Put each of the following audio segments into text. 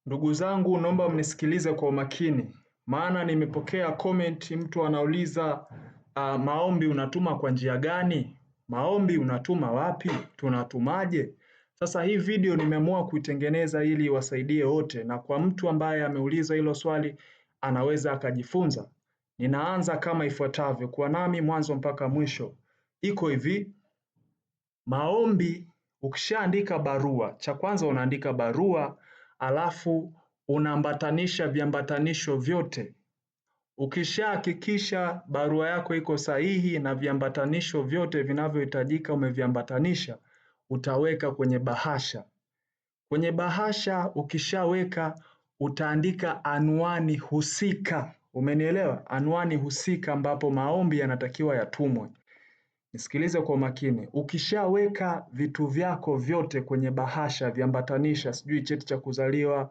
Ndugu zangu, naomba mnisikilize kwa umakini, maana nimepokea comment, mtu anauliza maombi unatuma kwa njia gani? Maombi unatuma wapi? Tunatumaje? Sasa hii video nimeamua kuitengeneza ili iwasaidie wote, na kwa mtu ambaye ameuliza hilo swali anaweza akajifunza. Ninaanza kama ifuatavyo, kuwa nami mwanzo mpaka mwisho. Iko hivi, maombi ukishaandika barua, cha kwanza unaandika barua, alafu unaambatanisha viambatanisho vyote. Ukishahakikisha barua yako iko sahihi na viambatanisho vyote vinavyohitajika umeviambatanisha, utaweka kwenye bahasha. Kwenye bahasha ukishaweka utaandika anwani husika. Umenielewa? Anwani husika ambapo maombi yanatakiwa yatumwe. Nisikilize kwa makini. Ukishaweka vitu vyako vyote kwenye bahasha, viambatanisha, sijui cheti cha kuzaliwa,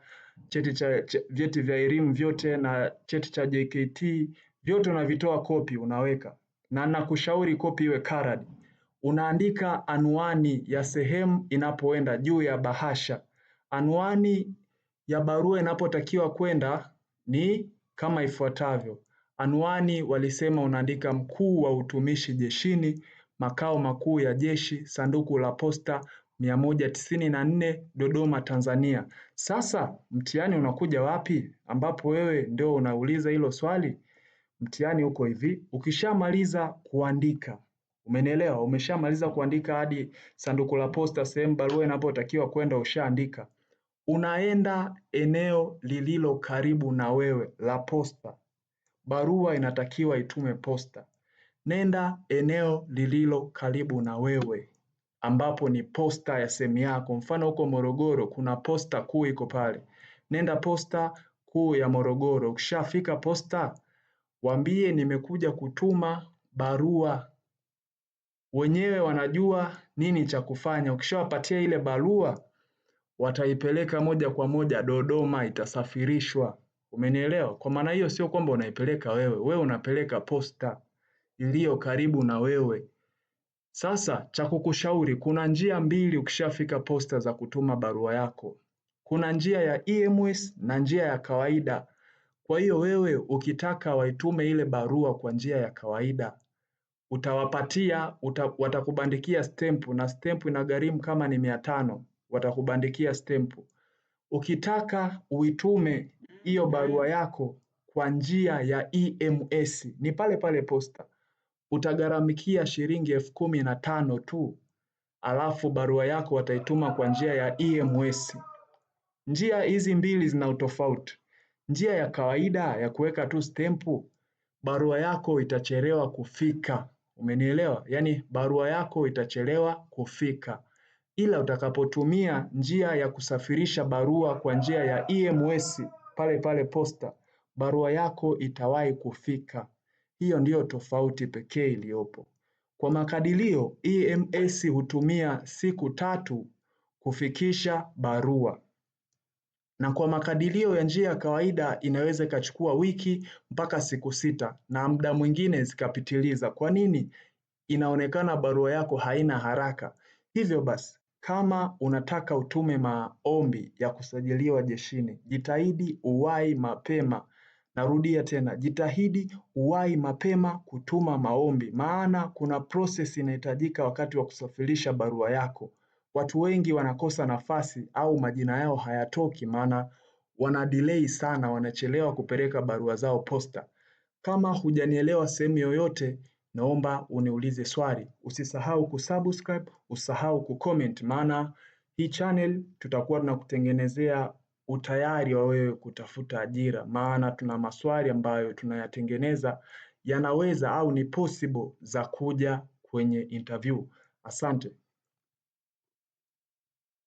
vyeti vya elimu vyote na cheti cha JKT, vyote unavitoa kopi unaweka. Na nakushauri kopi iwe karadi. Unaandika anwani ya sehemu inapoenda juu ya bahasha. Anwani ya barua inapotakiwa kwenda ni kama ifuatavyo. Anwani walisema unaandika Mkuu wa Utumishi Jeshini, Makao Makuu ya Jeshi, Sanduku la Posta 194, Dodoma, Tanzania. Sasa mtihani unakuja wapi? Ambapo wewe ndio unauliza hilo swali. Mtihani uko hivi, ukishamaliza kuandika, umenielewa? Umeshamaliza kuandika hadi sanduku la posta, sehemu barua inapotakiwa kwenda ushaandika. Unaenda eneo lililo karibu na wewe la posta. Barua inatakiwa itume posta. Nenda eneo lililo karibu na wewe ambapo ni posta ya sehemu yako. Mfano huko Morogoro kuna posta kuu iko pale. Nenda posta kuu ya Morogoro. Ukishafika posta, waambie nimekuja kutuma barua. Wenyewe wanajua nini cha kufanya. Ukishawapatia ile barua, wataipeleka moja kwa moja Dodoma, itasafirishwa. Umenielewa? Kwa maana hiyo sio kwamba unaipeleka wewe, wewe unapeleka posta iliyo karibu na wewe. Sasa cha kukushauri, kuna njia mbili ukishafika posta za kutuma barua yako. Kuna njia ya EMS na njia ya kawaida. Kwa hiyo wewe ukitaka waitume ile barua kwa njia ya kawaida, watakubandikia stempu, na stempu inagharimu kama ni 500, watakubandikia stempu. Ukitaka uitume hiyo barua yako kwa njia ya EMS, ni pale pale posta, utagharamikia shilingi 15,000 tu, alafu barua yako wataituma kwa njia ya EMS. Njia hizi mbili zina utofauti. Njia ya kawaida ya kuweka tu stempu, barua yako itachelewa kufika. Umenielewa? Yaani barua yako itachelewa kufika. Ila utakapotumia njia ya kusafirisha barua kwa njia ya EMS pale pale posta, barua yako itawahi kufika. Hiyo ndiyo tofauti pekee iliyopo. Kwa makadirio, EMS hutumia siku 3 kufikisha barua. Na kwa makadirio ya njia ya kawaida inaweza ikachukua wiki mpaka siku 6 na muda mwingine zikapitiliza. Kwa nini? Inaonekana barua yako haina haraka. Hivyo basi, kama unataka utume maombi ya kusajiliwa jeshini, jitahidi uwahi mapema. Narudia tena, jitahidi uwahi mapema kutuma maombi, maana kuna process inahitajika wakati wa kusafirisha barua yako. Watu wengi wanakosa nafasi au majina yao hayatoki, maana wana delay sana, wanachelewa kupeleka barua zao posta. Kama hujanielewa sehemu yoyote, naomba uniulize swali. Usisahau kusubscribe, usisahau kucomment, maana hii channel tutakuwa tunakutengenezea utayari wa wewe kutafuta ajira, maana tuna maswali ambayo tunayatengeneza yanaweza au ni possible za kuja kwenye interview. Asante.